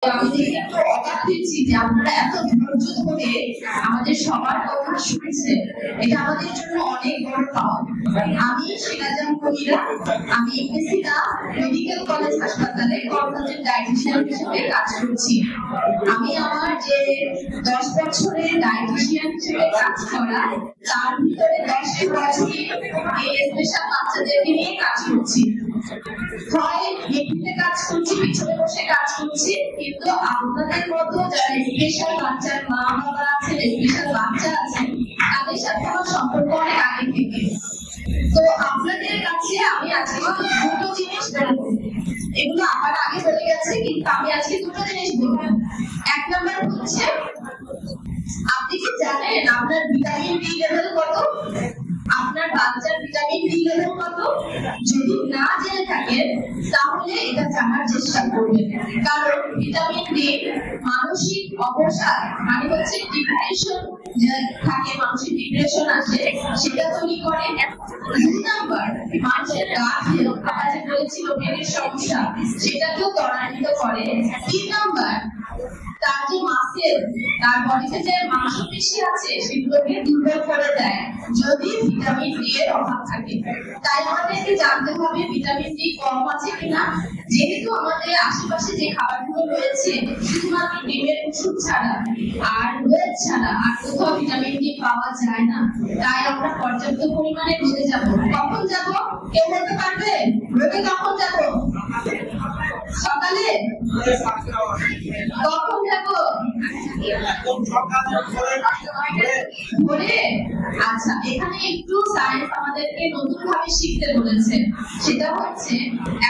আমি দেখে একটু অবাক হয়েছি যে আপনারা এত ধৈর্য ধরে আমাদের সবার কথা শুনছেন। এটা আমাদের জন্য অনেক বড় পাওয়া। আমি শিলাজান কবিরা, আমি এমএসসিটা মেডিকেল কলেজ হাসপাতালে কনসালটেন্ট ডায়েটিশিয়ান হিসেবে কাজ করছি। আমি আমার যে 10 বছরের ডায়েটিশিয়ান হিসেবে কাজ করা, তার ভিতরে 10 বছরই এই স্পেশাল বাচ্চাদেরকে নিয়ে কাজ করছি। হয় এমনিতে কাজ করছি, পিছনে বসে কাজ করছি, কিন্তু আপনাদের মতো যারা স্পেশাল বাচ্চার মা বাবা আছেন, স্পেশাল বাচ্চা আছেন, তাদের সাথে আমার সম্পর্ক অনেক আগে থেকে। তো আপনাদের কাছে আমি আজকে দুটো জিনিস বলবো। এগুলো আমার আগে বলে গেছে, কিন্তু আমি আজকে দুটো জিনিস বলবো। এক নাম্বার হচ্ছে, আপনি কি জানেন আপনার ভিটামিন ডি লেভেল কত? আপনার বাচ্চার ভিটামিন ডি লেভেল কত? যদি না জেনে থাকেন তাহলে এটা জানার চেষ্টা করবেন। কারণ ভিটামিন ডি মানসিক অবসাদ, মানে হচ্ছে ডিপ্রেশন থাকে, মানসিক ডিপ্রেশন আসে, সেটা তৈরি করে। 2 নাম্বার, মানুষের গাট হেলথ, যে বলেছিল পেটের সমস্যা, সেটাকেও ত্বরান্বিত করে। 3 নাম্বার, তার যে মাসেল, তার বডিতে যে মাংসপেশি আছে, সেগুলোকে দুর্বল করে দেয় যদি ভিটামিন ডি এর অভাব থাকে। তাই আমাদেরকে জানতে হবে ভিটামিন ডি কম আছে কিনা। যেহেতু আমাদের আশেপাশে যে খাবারগুলো রয়েছে, শুধুমাত্র ডিমের কুসুম ছাড়া আর রোদ ছাড়া আর কোথাও ভিটামিন ডি পাওয়া যায় না। তাই আমরা পর্যাপ্ত পরিমাণে রোদে যাব। কখন যাব কেউ বলতে পারবে? রোদে কখন যাব? সকালে? কখন যাব? ভোরে? আচ্ছা, এখানে একটু সায়েন্স আমাদেরকে নতুন ভাবে শিখতে বলেছে। সেটা হচ্ছে,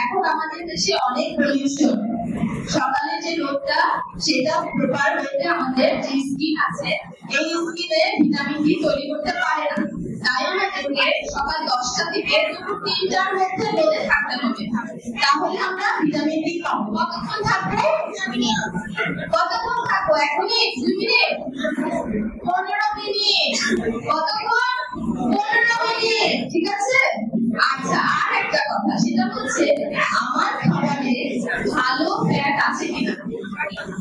এখন আমাদের দেশে অনেক পলিউশন। সকালে যে রোদটা, সেটা প্রপার ওয়েতে আমাদের যে স্কিন আছে, এই স্কিনে ভিটামিন ডি তৈরি করতে পারে না। তাই আমাদেরকে সকাল 10টা থেকে দুপুর 3টার মধ্যে রোদে থাকতে হবে। তাহলে আমরা ভিটামিন ডি পাবো। কতক্ষণ থাকবো? কতক্ষণ থাকবো? 1 মিনিট, 2 মিনিট, 15 মিনিট? কতক্ষণ? 15 মিনিট। ঠিক আছে? আচ্ছা, আর একটা কথা, সেটা হচ্ছে আমার খাবারে ভালো ফ্যাট আছে কিনা।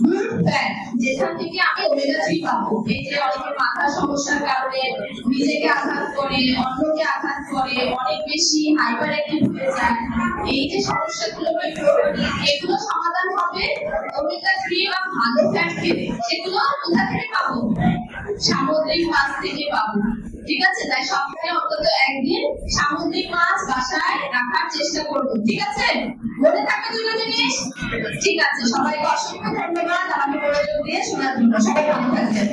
গুড ফ্যাট, যেখান থেকে আমি ওমেগা 3 পাবো। এই যে অনেকে মাথা সমস্যার কারণে নিজেকে আঘাত করে, অন্যকে আঘাত করে, অনেক বেশি হাইপার অ্যাক্টিভ হয়ে যায়, এই যে সমস্যাগুলো, এগুলো সমাধান হবে ওমেগা 3 বা ভালো ফ্যাট খেলে। সেগুলো কোথা থেকে পাবো? সামুদ্রিক মাছ থেকে পাবো। ঠিক আছে? তাই সপ্তাহে অন্তত একদিন সামুদ্রিক মাছ বাসায় রাখার চেষ্টা করবো। ঠিক আছে? মনে থাকবে দুটো জিনিস? ঠিক আছে, সবাইকে অসংখ্য ধন্যবাদ আমাকে মনোযোগ দিয়ে শোনার জন্য। সবাই ভালো থাকবেন।